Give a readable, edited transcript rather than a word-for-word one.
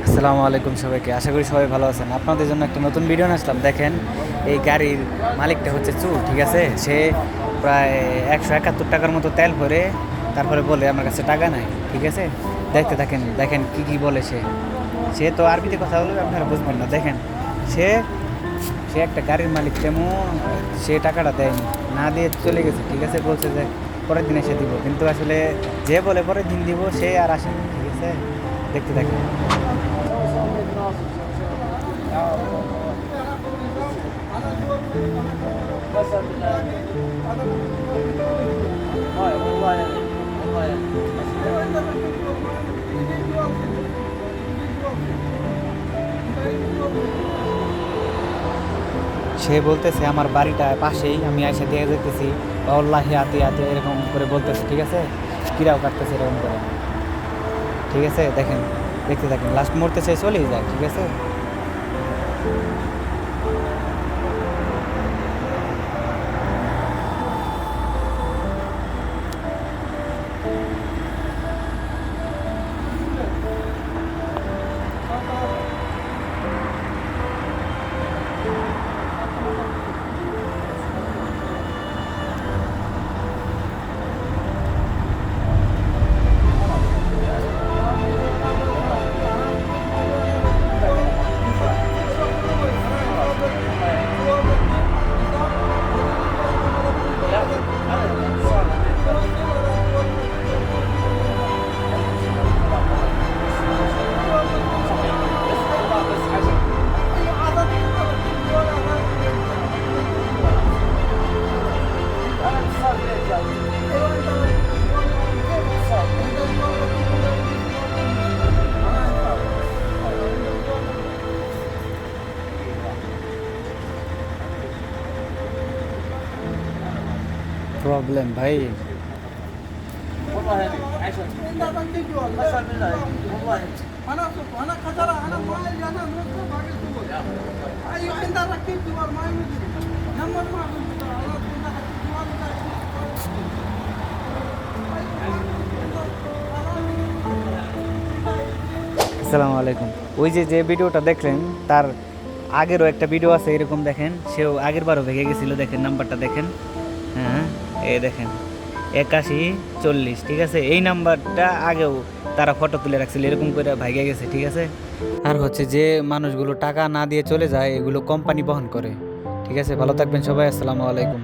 আসসালামু আলাইকুম সবাইকে, আশা করি সবাই ভালো আছেন। আপনাদের জন্য একটা নতুন ভিডিও নিয়ে আসলাম। দেখেন, এই গাড়ির মালিকটা হচ্ছে চোর, ঠিক আছে। সে প্রায় 171 টাকার মতো তেল ভরে তারপরে বলে আমার কাছে টাকা নাই, ঠিক আছে। দেখতে থাকেন, দেখেন কি কি বলে সে। সে তো আরবিতে কথা বলবে, আপনারা বুঝবেন না। দেখেন, সে সে একটা গাড়ির মালিক, তেমন সে টাকাটা দেয়নি, না দিয়ে চলে গেছে, ঠিক আছে। বলছে যে পরের দিন এসে দিব, কিন্তু আসলে যে বলে পরের দিন দিব সে আর আসেনি, ঠিক আছে। দেখতে থাকেন। সে বলতেছে আমার বাড়িটা পাশেই, আমি এসে দিয়ে যেতেছি, আল্লাহি আতি আতি এরকম করে বলতেছে, ঠিক আছে। কিরাও কাটতেছে এরকম করে, ঠিক আছে। দেখেন, দেখতে থাকেন, লাস্ট মুহূর্তে সে চলেই যায়, ঠিক আছে। প্রবলেম ভাই। আসসালামু আলাইকুম। ওই যে যে ভিডিওটা দেখলেন, তার আগেরও একটা ভিডিও আছে এরকম, দেখেন। সেও আগের বারও ভেঙে গেছিলো, দেখেন নাম্বারটা দেখেন। হ্যাঁ, এই দেখেন 8140, ঠিক আছে। এই নাম্বারটা আগেও তারা ফটো তুলে রাখছিল, এরকম করে ভাইগে গেছে, ঠিক আছে। আর হচ্ছে যে মানুষগুলো টাকা না দিয়ে চলে যায়, এগুলো কোম্পানি বহন করে, ঠিক আছে। ভালো থাকবেন সবাই, আসসালামু আলাইকুম।